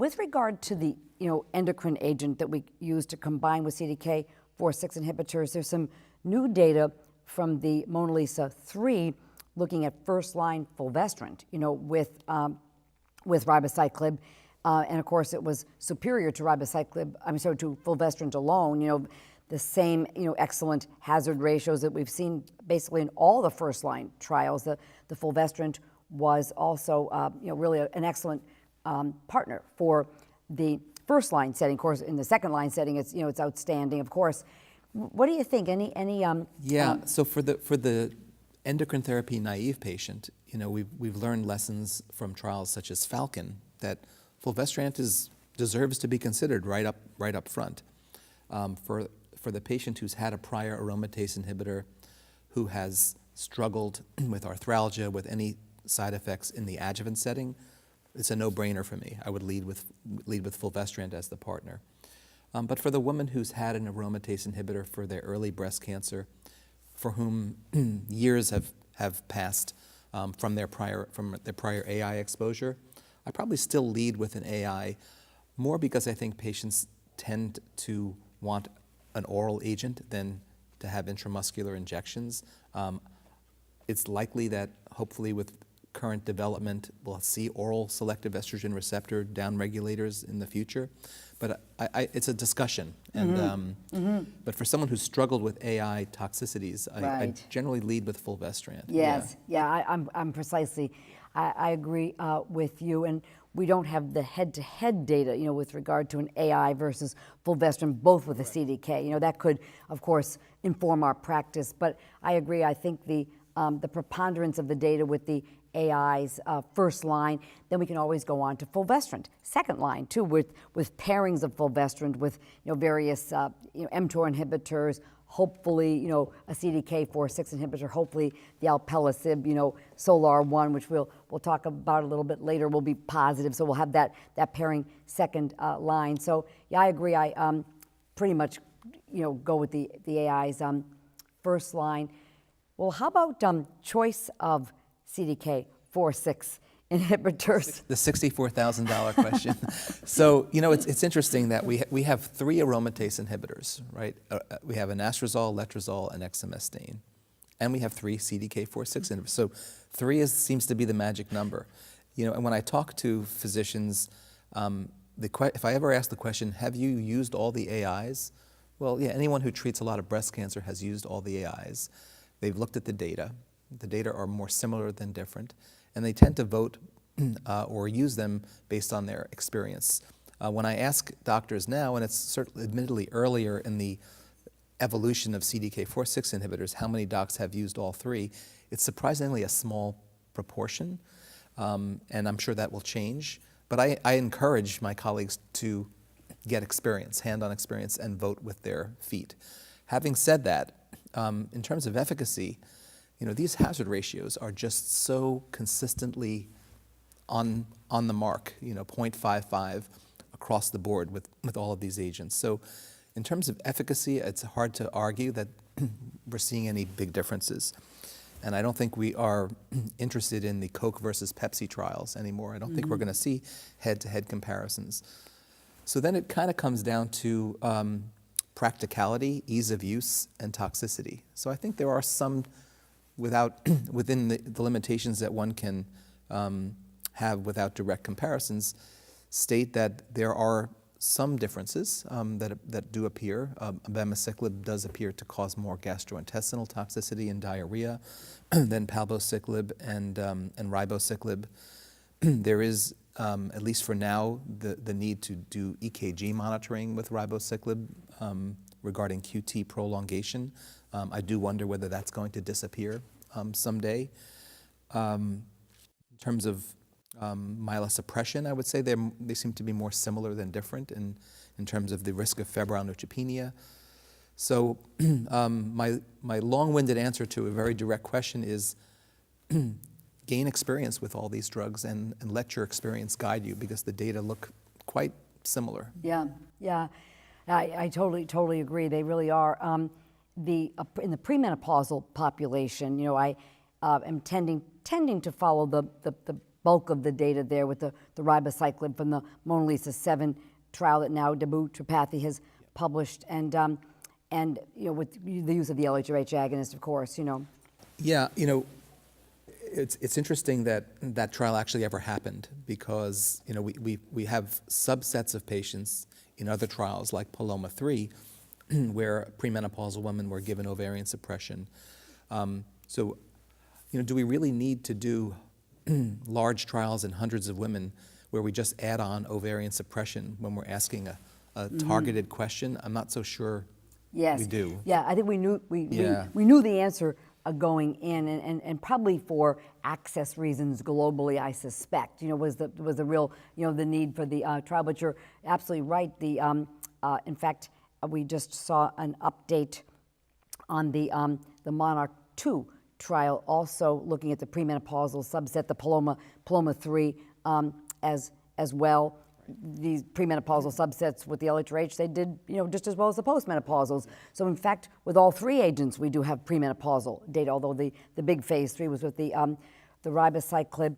with regard to the endocrine agent that we use to combine with CDK4/6 inhibitors, there's some new data from the MONALEESA-3 looking at first-line fulvestrant, with ribociclib, and of course it was superior to to fulvestrant alone. The same excellent hazard ratios that we've seen basically in all the first-line trials. The fulvestrant was also really an excellent partner for the first-line setting. Of course, in the second-line setting, it's it's outstanding. Of course, what do you think? So for the endocrine therapy naive patient, we've learned lessons from trials such as Falcon that fulvestrant deserves to be considered right up front. For the patient who's had a prior aromatase inhibitor, who has struggled with arthralgia, with any side effects in the adjuvant setting, it's a no-brainer for me. I would lead with fulvestrant as the partner. But for the woman who's had an aromatase inhibitor for their early breast cancer, for whom years have passed from their prior AI exposure, I probably still lead with an AI, more because I think patients tend to want an oral agent than to have intramuscular injections. It's likely that hopefully with current development we'll see oral selective estrogen receptor downregulators in the future, but it's a discussion. And but for someone who's struggled with AI toxicities, I generally lead with fulvestrant. Yes, I'm precisely. I agree with you, and we don't have the head-to-head data, with regard to an AI versus fulvestrant, both with a CDK. That could, of course, inform our practice. But I agree. I think the preponderance of the data with the AIs first line, then we can always go on to fulvestrant second line too, with pairings of fulvestrant with various mTOR inhibitors. Hopefully, a CDK4/6 inhibitor, hopefully the alpelisib, SOLAR-1, which we'll talk about a little bit later, will be positive. So we'll have that pairing second line. So yeah, I agree. I pretty much, go with the AIs first line. Well, how about choice of CDK4/6 inhibitors? The $64,000 question. So, it's interesting that we have 3 aromatase inhibitors, right? We have anastrozole, letrozole, and exemestane. And we have 3 CDK4/6 inhibitors. So 3 seems to be the magic number. And when I talk to physicians, if I ever ask the question, have you used all the AIs? Well, yeah, anyone who treats a lot of breast cancer has used all the AIs. They've looked at the data. The data are more similar than different, and they tend to vote or use them based on their experience. When I ask doctors now, and it's certainly admittedly earlier in the evolution of CDK4/6 inhibitors, how many docs have used all 3, it's surprisingly a small proportion, and I'm sure that will change. But I encourage my colleagues to get experience, hand-on experience, and vote with their feet. Having said that, in terms of efficacy, these hazard ratios are just so consistently on the mark, 0.55 across the board with all of these agents. So in terms of efficacy, it's hard to argue that we're seeing any big differences. And I don't think we are interested in the Coke versus Pepsi trials anymore. I don't think we're going to see head-to-head comparisons. So then it kind of comes down to practicality, ease of use, and toxicity. So I think there are some within the limitations that one can have without direct comparisons, state that there are some differences that do appear. Abemaciclib does appear to cause more gastrointestinal toxicity and diarrhea than palbociclib and ribociclib. There is, at least for now, the need to do EKG monitoring with ribociclib regarding QT prolongation. I do wonder whether that's going to disappear someday. In terms of myelosuppression, I would say they seem to be more similar than different in terms of the risk of febrile neutropenia. So my long-winded answer to a very direct question is gain experience with all these drugs and let your experience guide you, because the data look quite similar. Yeah. I totally agree. They really are. In the premenopausal population, I am tending to follow the bulk of the data there with the ribociclib from the Mona Lisa 7 trial that now Dabutropathy has published, and with the use of the LHRH agonist, of course, Yeah, it's interesting that that trial actually ever happened, because we have subsets of patients in other trials like Paloma 3 where premenopausal women were given ovarian suppression. So do we really need to do large trials in hundreds of women where we just add on ovarian suppression when we're asking a targeted question? I'm not so sure we do. Yeah, I think we knew the answer going in, and probably for access reasons globally, I suspect, was the real, the need for the trial. But you're absolutely right. In fact, we just saw an update on the Monarch 2 trial, also looking at the premenopausal subset, the Paloma 3 as well. These premenopausal subsets with the LHRH, they did just as well as the postmenopausals. So in fact, with all three agents, we do have premenopausal data, although the big phase 3 was with the ribociclib.